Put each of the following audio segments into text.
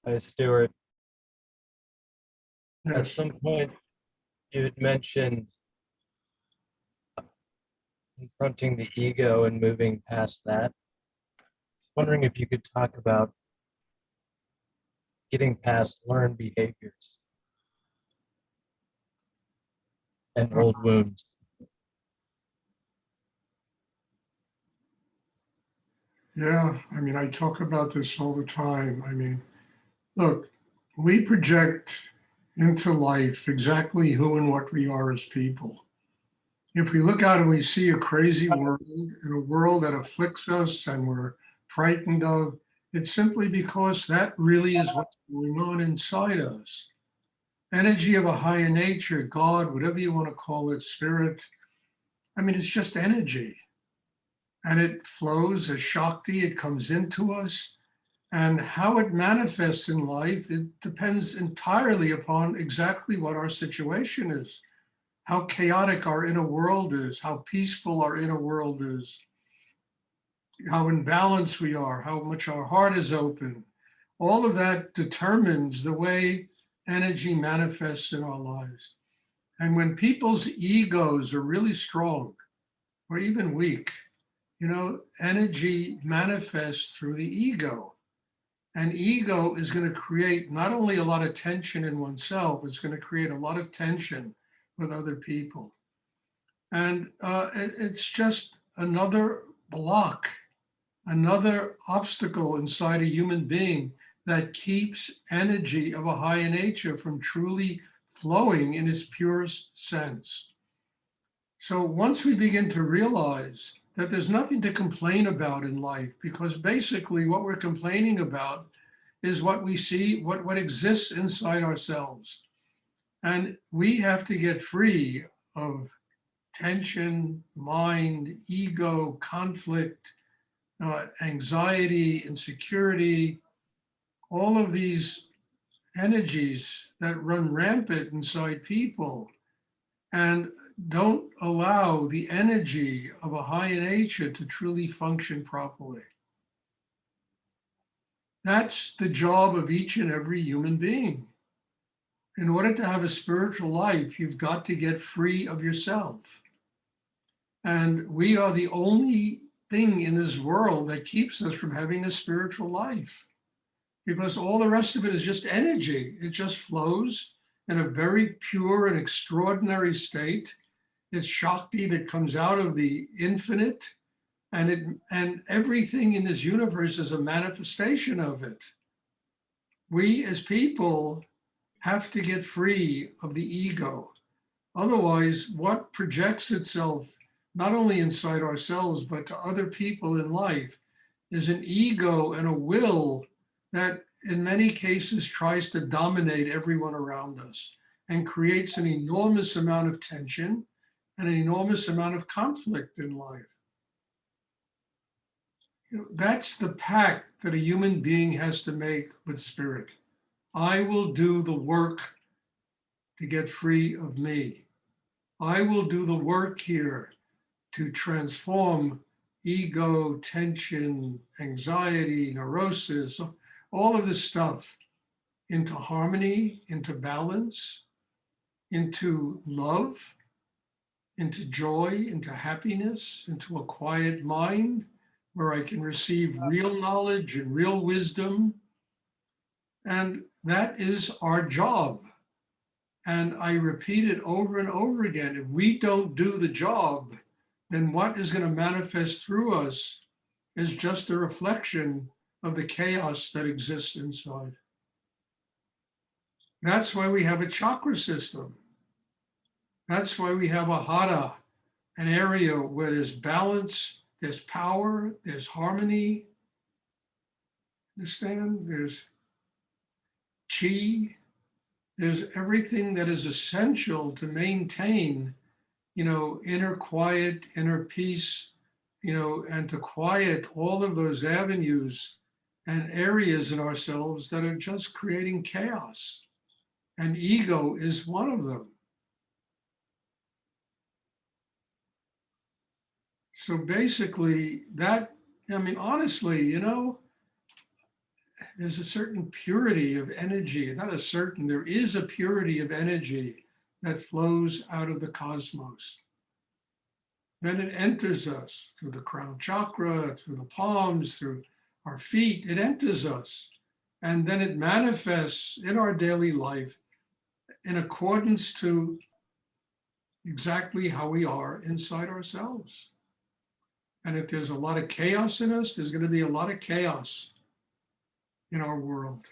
Hi, Stuart. At Yes. some point, you had mentioned confronting the ego and moving past that. Wondering if you could talk about getting past learned behaviors and Uh, old wounds. yeah. I talk about this all the time. Look, we project into life exactly who and what we are as people. If we look out and we see a crazy world and a world that afflicts us and we're frightened of, it's simply because that really is what's going on inside us. Energy of a higher nature, God, whatever you want to call it, spirit. It's just energy. And it flows as Shakti, it comes into us. And how it manifests in life, it depends entirely upon exactly what our situation is, how chaotic our inner world is, how peaceful our inner world is, how in balance we are, how much our heart is open. All of that determines the way energy manifests in our lives. And when people's egos are really strong or even weak, energy manifests through the ego. And ego is going to create not only a lot of tension in oneself, it's going to create a lot of tension with other people. And it's just another block, another obstacle inside a human being that keeps energy of a higher nature from truly flowing in its purest sense. So once we begin to realize that there's nothing to complain about in life, because basically what we're complaining about is what we see, what exists inside ourselves. And we have to get free of tension, mind, ego, conflict, anxiety, insecurity, all of these energies that run rampant inside people and don't allow the energy of a higher nature to truly function properly. That's the job of each and every human being. In order to have a spiritual life, you've got to get free of yourself. And we are the only thing in this world that keeps us from having a spiritual life, because all the rest of it is just energy. It just flows in a very pure and extraordinary state. It's Shakti that comes out of the infinite, and everything in this universe is a manifestation of it. We as people have to get free of the ego. Otherwise, what projects itself not only inside ourselves, but to other people in life is an ego and a will that in many cases tries to dominate everyone around us and creates an enormous amount of tension and an enormous amount of conflict in life. That's the pact that a human being has to make with spirit. I will do the work to get free of me. I will do the work here to transform ego, tension, anxiety, neurosis, all of this stuff into harmony, into balance, into love, into joy, into happiness, into a quiet mind where I can receive real knowledge and real wisdom. And that is our job. And I repeat it over and over again. If we don't do the job, then what is going to manifest through us is just a reflection of the chaos that exists inside. That's why we have a chakra system. That's why we have a hara, an area where there's balance, there's power, there's harmony. Understand? There's chi, there's everything that is essential to maintain, inner quiet, inner peace, and to quiet all of those avenues and areas in ourselves that are just creating chaos. And ego is one of them. So basically, honestly, there's a certain purity of energy, not a certain, there is a purity of energy that flows out of the cosmos. Then it enters us through the crown chakra, through the palms, through our feet, it enters us. And then it manifests in our daily life in accordance to exactly how we are inside ourselves. And if there's a lot of chaos in us, there's going to be a lot of chaos in our world.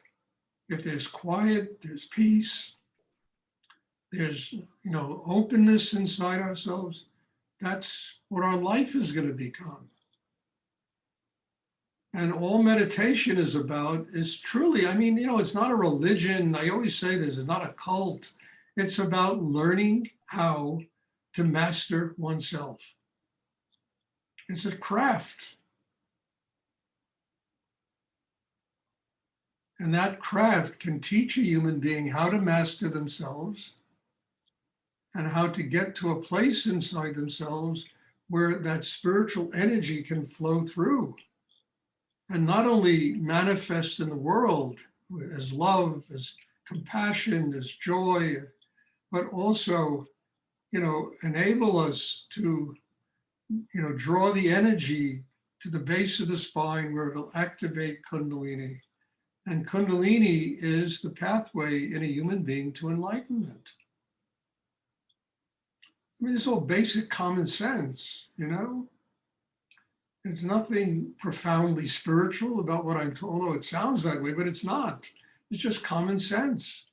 If there's quiet, there's peace, there's openness inside ourselves, that's what our life is going to become. And all meditation is about is truly, it's not a religion. I always say this, it's not a cult. It's about learning how to master oneself. It's a craft. And that craft can teach a human being how to master themselves and how to get to a place inside themselves where that spiritual energy can flow through and not only manifest in the world as love, as compassion, as joy, but also, enable us to, draw the energy to the base of the spine where it'll activate Kundalini. And Kundalini is the pathway in a human being to enlightenment. It's all basic common sense, There's nothing profoundly spiritual about what I'm told, although it sounds that way, but it's not. It's just common sense.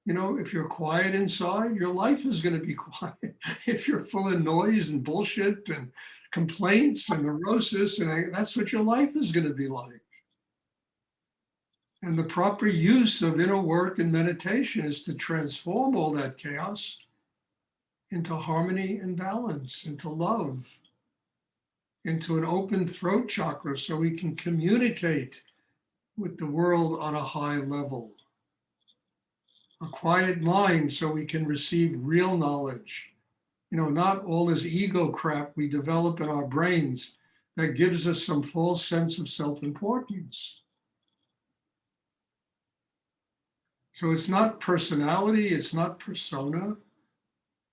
If you're quiet inside, your life is going to be quiet. If you're full of noise and bullshit and complaints and neurosis, and that's what your life is going to be like. And the proper use of inner work and meditation is to transform all that chaos into harmony and balance, into love, into an open throat chakra so we can communicate with the world on a high level. A quiet mind so we can receive real knowledge. Not all this ego crap we develop in our brains that gives us some false sense of self-importance. So it's not personality, it's not persona,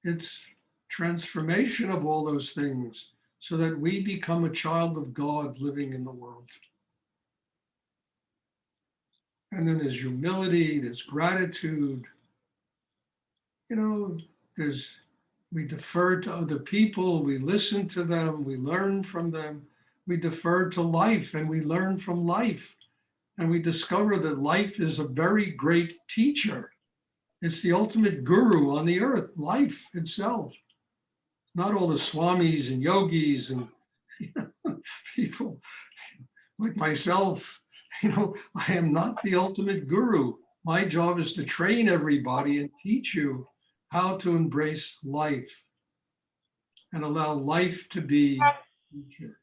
it's transformation of all those things so that we become a child of God living in the world. And then there's humility, there's gratitude, we defer to other people, we listen to them, we learn from them, we defer to life and we learn from life. And we discover that life is a very great teacher. It's the ultimate guru on the earth, life itself. Not all the swamis and yogis and people like myself. I am not the ultimate guru. My job is to train everybody and teach you how to embrace life and allow life to be teacher.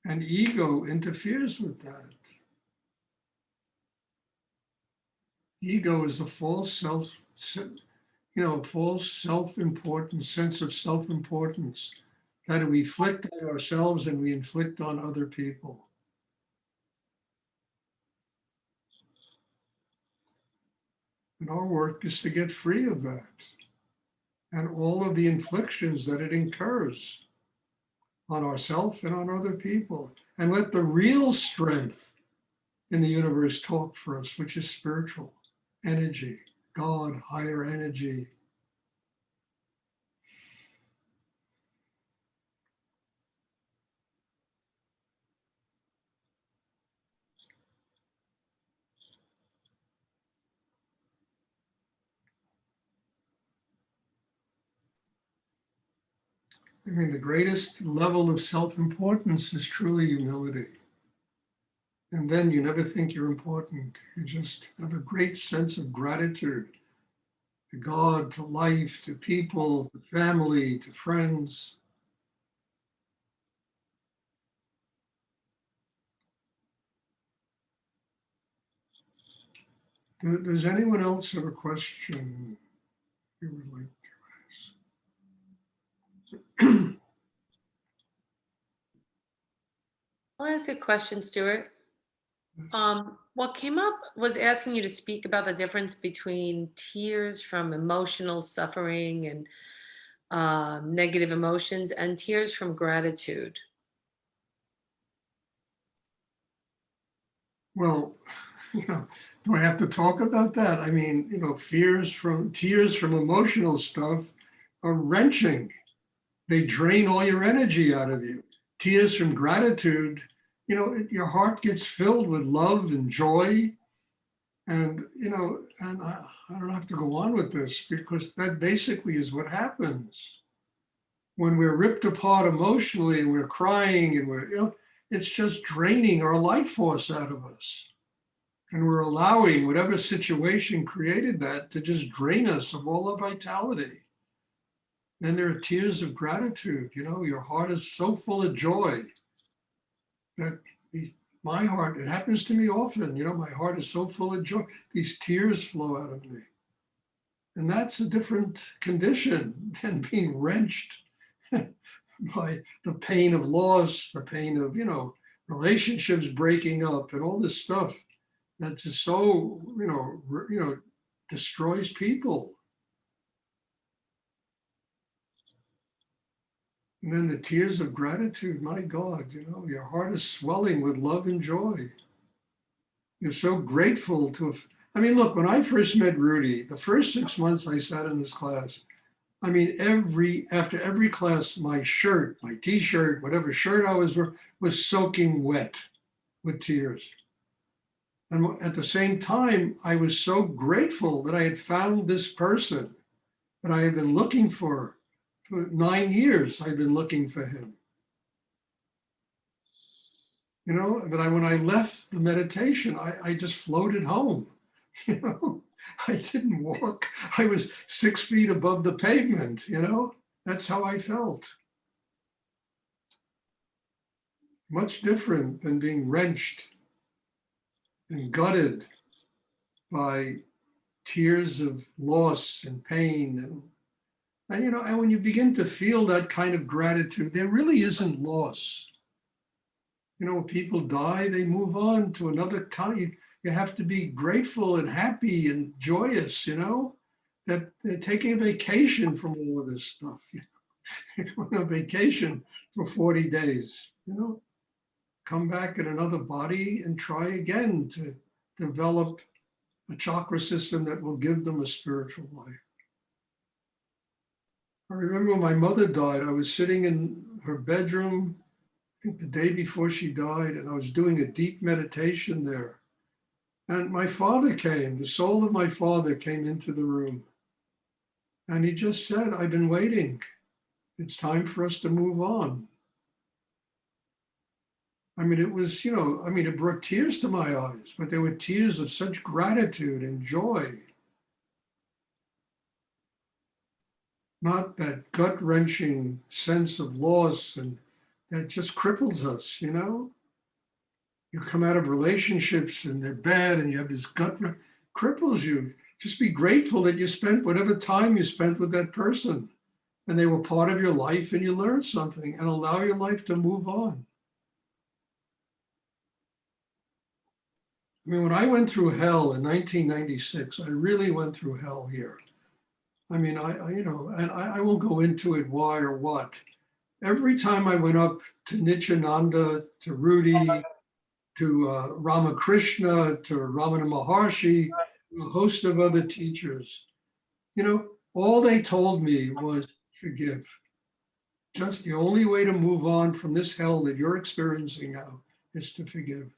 And ego interferes with that. Ego is a false false self-importance, sense of self-importance that we inflict on ourselves and we inflict on other people. And our work is to get free of that and all of the inflictions that it incurs on ourselves and on other people, and let the real strength in the universe talk for us, which is spiritual energy, God, higher energy. The greatest level of self-importance is truly humility. And then you never think you're important. You just have a great sense of gratitude to God, to life, to people, to family, to friends. Does anyone else have a question you would like to ask? I'll ask a question, Stuart. What came up was asking you to speak about the difference between tears from emotional suffering and negative emotions and tears from gratitude. Well, do I have to talk about that? I mean, tears from emotional stuff are wrenching. They drain all your energy out of you. Tears from gratitude, your heart gets filled with love and joy. And I don't have to go on with this because that basically is what happens when we're ripped apart emotionally and we're crying and it's just draining our life force out of us. And we're allowing whatever situation created that to just drain us of all our vitality. Then there are tears of gratitude. Your heart is so full of joy that my heart, it happens to me often, my heart is so full of joy. These tears flow out of me. And that's a different condition than being wrenched by the pain of loss, the pain of, relationships breaking up and all this stuff that just so, destroys people. And then the tears of gratitude, my God, your heart is swelling with love and joy. You're so grateful to have. I mean, look, when I first met Rudy, the first 6 months I sat in his class, I mean, after every class, my shirt, my t-shirt, whatever shirt I was wearing, was soaking wet with tears. And at the same time, I was so grateful that I had found this person that I had been looking for 9 years. I'd been looking for him. When I left the meditation, I just floated home. I didn't walk. I was 6 feet above the pavement, That's how I felt. Much different than being wrenched and gutted by tears of loss and pain. And when you begin to feel that kind of gratitude, there really isn't loss. When people die, they move on to another kind. You have to be grateful and happy and joyous, that they're taking a vacation from all of this stuff. A vacation for 40 days, come back in another body and try again to develop a chakra system that will give them a spiritual life. I remember when my mother died, I was sitting in her bedroom, I think the day before she died, and I was doing a deep meditation there. And my father came, the soul of my father came into the room. And he just said, I've been waiting. It's time for us to move on. I mean, it brought tears to my eyes, but they were tears of such gratitude and joy. Not that gut-wrenching sense of loss and that just cripples us, You come out of relationships and they're bad and you have this cripples you. Just be grateful that you spent whatever time you spent with that person and they were part of your life and you learned something, and allow your life to move on. I mean, when I went through hell in 1996, I really went through hell here. I mean, and I won't go into it why or what. Every time I went up to Nityananda, to Rudy, to Ramakrishna, to Ramana Maharshi, a host of other teachers, all they told me was forgive. Just the only way to move on from this hell that you're experiencing now is to forgive.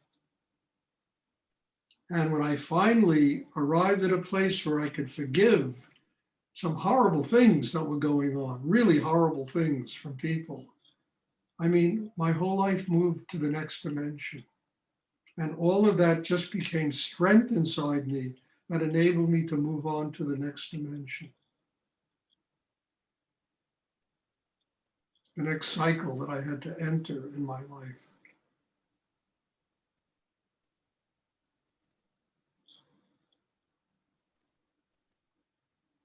And when I finally arrived at a place where I could forgive some horrible things that were going on, really horrible things from people, I mean, my whole life moved to the next dimension. And all of that just became strength inside me that enabled me to move on to the next dimension. The next cycle that I had to enter in my life.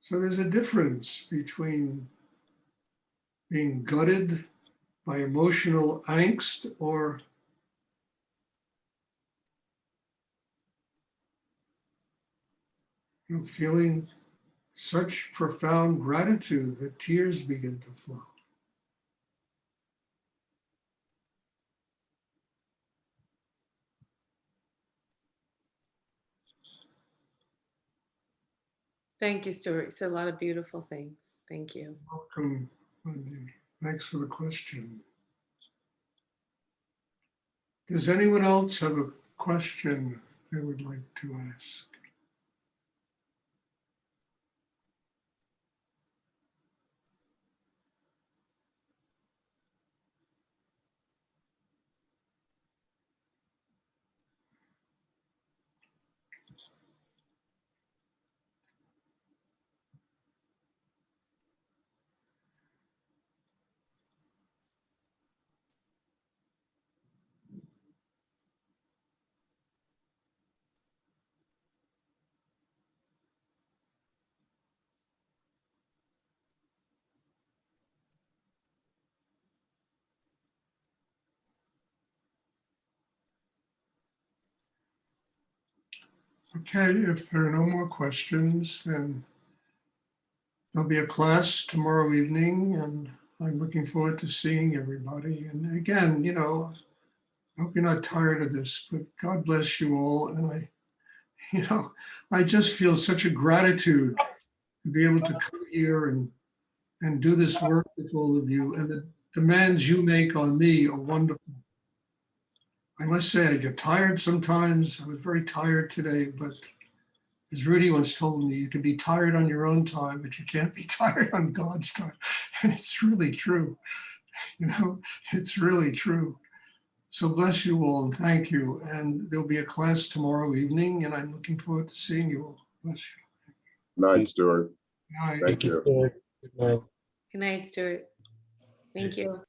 So there's a difference between being gutted by emotional angst or feeling such profound gratitude that tears begin to flow. Thank you, Stuart. You said a lot of beautiful things. Thank you. Welcome, Wendy. Thanks for the question. Does anyone else have a question they would like to ask? Okay, if there are no more questions, then there'll be a class tomorrow evening, and I'm looking forward to seeing everybody. And again, I hope you're not tired of this, but God bless you all. And I just feel such a gratitude to be able to come here and do this work with all of you. And the demands you make on me are wonderful. I must say, I get tired sometimes. I was very tired today, but as Rudy once told me, you can be tired on your own time, but you can't be tired on God's time. And it's really true. It's really true. So bless you all and thank you. And there'll be a class tomorrow evening, and I'm looking forward to seeing you all. Bless you. Night, Stuart. Good night. Thank you. Good night. Good night, Stuart. Thank you.